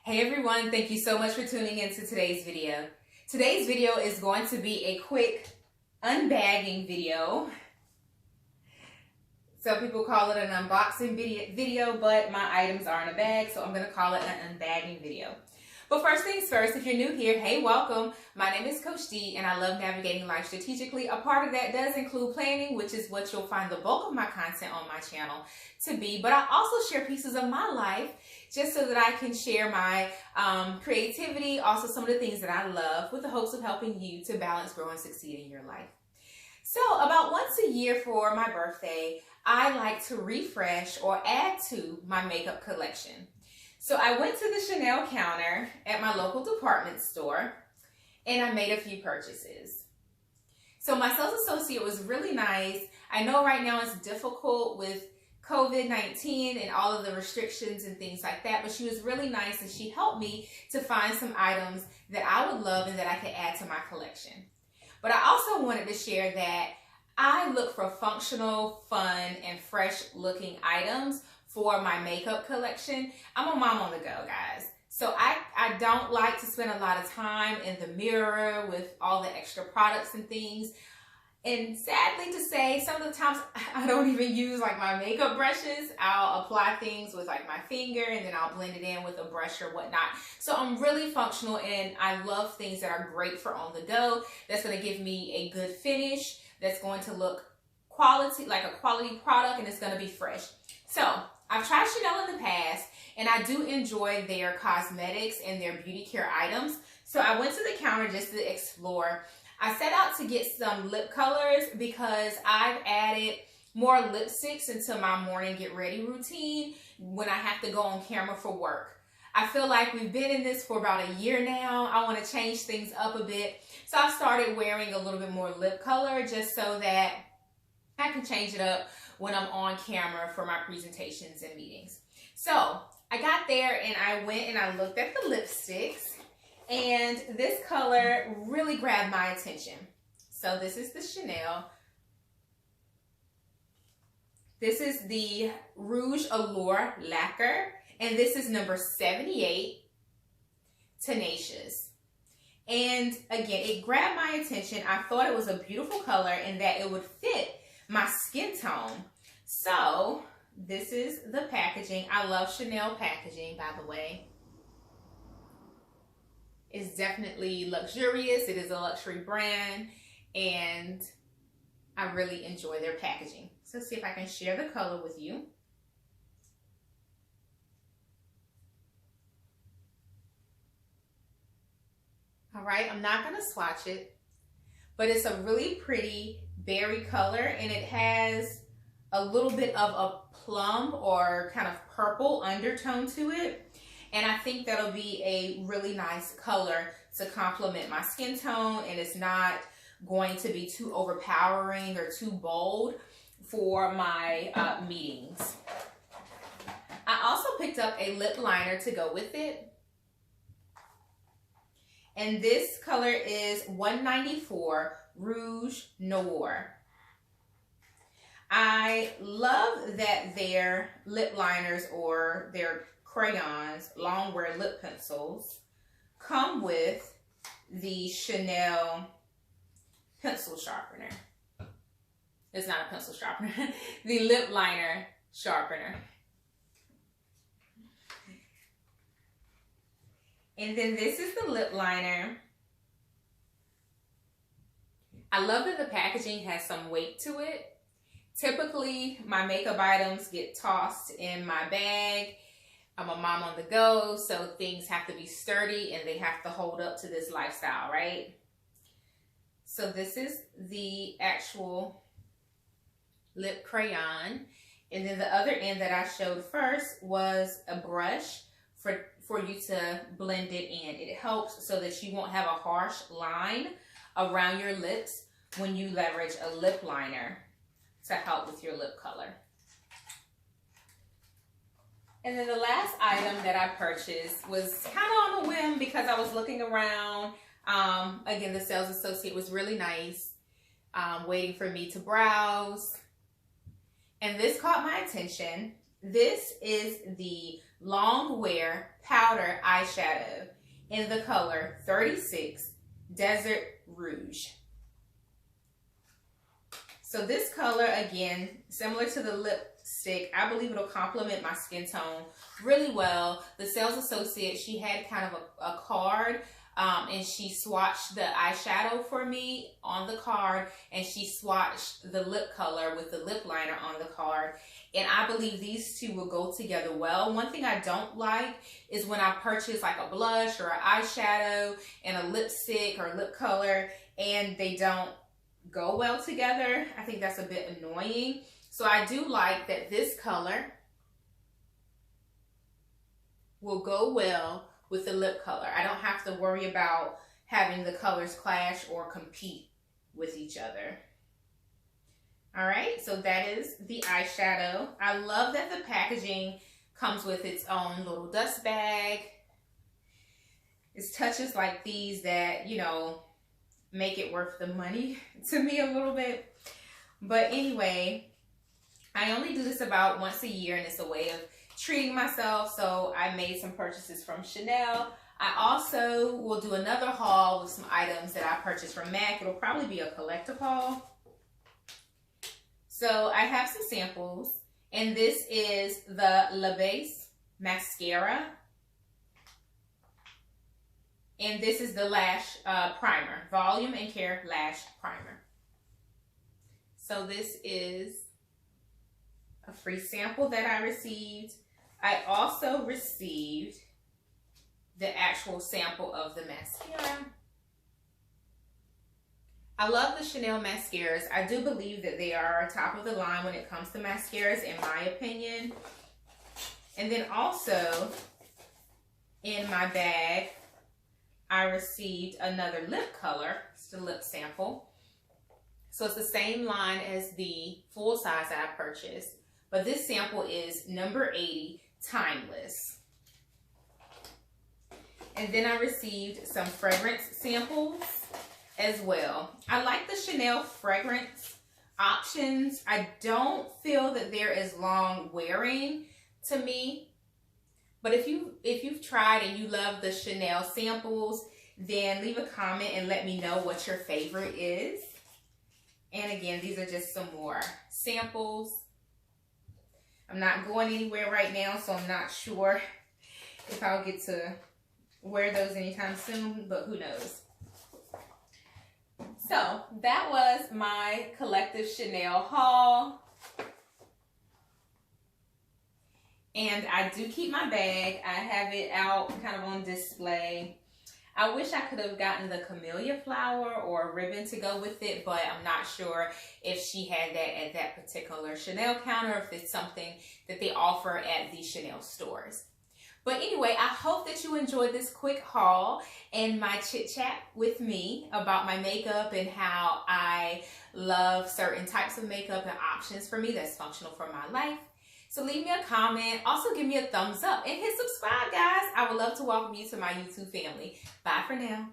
Hey everyone, thank you so much for tuning into today's video. Today's video is going to be a quick unbagging video. Some people call it an unboxing video, but my items are in a bag, so I'm going to call it an unbagging video. But first things first, if you're new here, hey, welcome. My name is Coach D, and I love navigating life strategically. A part of that does include planning, which is what you'll find the bulk of my content on my channel to be. But I also share pieces of my life just so that I can share my creativity, also some of the things that I love, with the hopes of helping you to balance, grow, and succeed in your life. So about once a year for my birthday, I like to refresh or add to my makeup collection. So I went to the Chanel counter at my local department store and I made a few purchases. So my sales associate was really nice. I know right now it's difficult with COVID-19 and all of the restrictions and things like that, but she was really nice and she helped me to find some items that I would love and that I could add to my collection. But I also wanted to share that I look for functional, fun, and fresh looking items for my makeup collection. I'm a mom on the go, guys. So I don't like to spend a lot of time in the mirror with all the extra products and things. And sadly to say, some of the times I don't even use like my makeup brushes. I'll apply things with like my finger and then I'll blend it in with a brush or whatnot. So I'm really functional and I love things that are great for on the go. That's going to give me a good finish. That's going to look quality, like a quality product, and it's going to be fresh. So I've tried Chanel in the past, and I do enjoy their cosmetics and their beauty care items. So I went to the counter just to explore. I set out to get some lip colors because I've added more lipsticks into my morning get ready routine when I have to go on camera for work. I feel like we've been in this for about a year now. I want to change things up a bit. So I've started wearing a little bit more lip color just so that I can change it up when I'm on camera for my presentations and meetings. So I got there and I went and I looked at the lipsticks and this color really grabbed my attention. So this is the Chanel. This is the Rouge Allure Lacquer and this is number 78, Tenacious. And again, it grabbed my attention. I thought it was a beautiful color and that it would fit my skin tone. So this is the packaging. I love Chanel packaging, by the way. It's definitely luxurious. It is a luxury brand and I really enjoy their packaging. So let's see if I can share the color with you. All right, I'm not gonna swatch it, but it's a really pretty berry color and it has a little bit of a plum or kind of purple undertone to it. And I think that'll be a really nice color to complement my skin tone, and it's not going to be too overpowering or too bold for my meetings. I also picked up a lip liner to go with it. And this color is 194 Rouge Noir. I love that their lip liners or their crayons, long wear lip pencils, come with the Chanel pencil sharpener. It's not a pencil sharpener, the lip liner sharpener. And then this is the lip liner. I love that the packaging has some weight to it. Typically, my makeup items get tossed in my bag. I'm a mom on the go, so things have to be sturdy and they have to hold up to this lifestyle, right? So this is the actual lip crayon. And then the other end that I showed first was a brush for you to blend it in. It helps so that you won't have a harsh line around your lips when you leverage a lip liner to help with your lip color. And then the last item that I purchased was kind of on a whim because I was looking around. Again, the sales associate was really nice, waiting for me to browse. And this caught my attention. This is the Long Wear Powder Eyeshadow in the color 36 Desert Rouge. So this color, again, similar to the lipstick, I believe it'll complement my skin tone really well. The sales associate, she had kind of a card, and she swatched the eyeshadow for me on the card, and she swatched the lip color with the lip liner on the card. And I believe these two will go together well. One thing I don't like is when I purchase like a blush or an eyeshadow and a lipstick or lip color and they don't go well together. I think that's a bit annoying. So I do like that this color will go well with the lip color. I don't have to worry about having the colors clash or compete with each other. All right, so that is the eyeshadow. I love that the packaging comes with its own little dust bag. It's touches like these that, you know, make it worth the money to me a little bit. But anyway, I only do this about once a year, and it's a way of treating myself. So I made some purchases from Chanel. I also will do another haul with some items that I purchased from MAC. It'll probably be a collective haul. So I have some samples, and this is the La Base mascara. And this is the lash primer, Volume and Care Lash Primer. So this is a free sample that I received. I also received the actual sample of the mascara. I love the Chanel mascaras. I do believe that they are top of the line when it comes to mascaras, in my opinion. And then also in my bag, I received another lip color. It's the lip sample. So it's the same line as the full size that I purchased, but this sample is number 80, Timeless. And then I received some fragrance samples as well. I like the Chanel fragrance options. I don't feel that they're as long wearing to me. But if you've tried and you love the Chanel samples, then leave a comment and let me know what your favorite is. And again, these are just some more samples. I'm not going anywhere right now, so I'm not sure if I'll get to wear those anytime soon, but who knows. So that was my collective Chanel haul. And I do keep my bag. I have it out kind of on display. I wish I could have gotten the camellia flower or a ribbon to go with it, but I'm not sure if she had that at that particular Chanel counter, or if it's something that they offer at the Chanel stores. But anyway, I hope that you enjoyed this quick haul and my chit chat with me about my makeup and how I love certain types of makeup and options for me that's functional for my life. So leave me a comment. Also give me a thumbs up and hit subscribe, guys. I would love to welcome you to my YouTube family. Bye for now.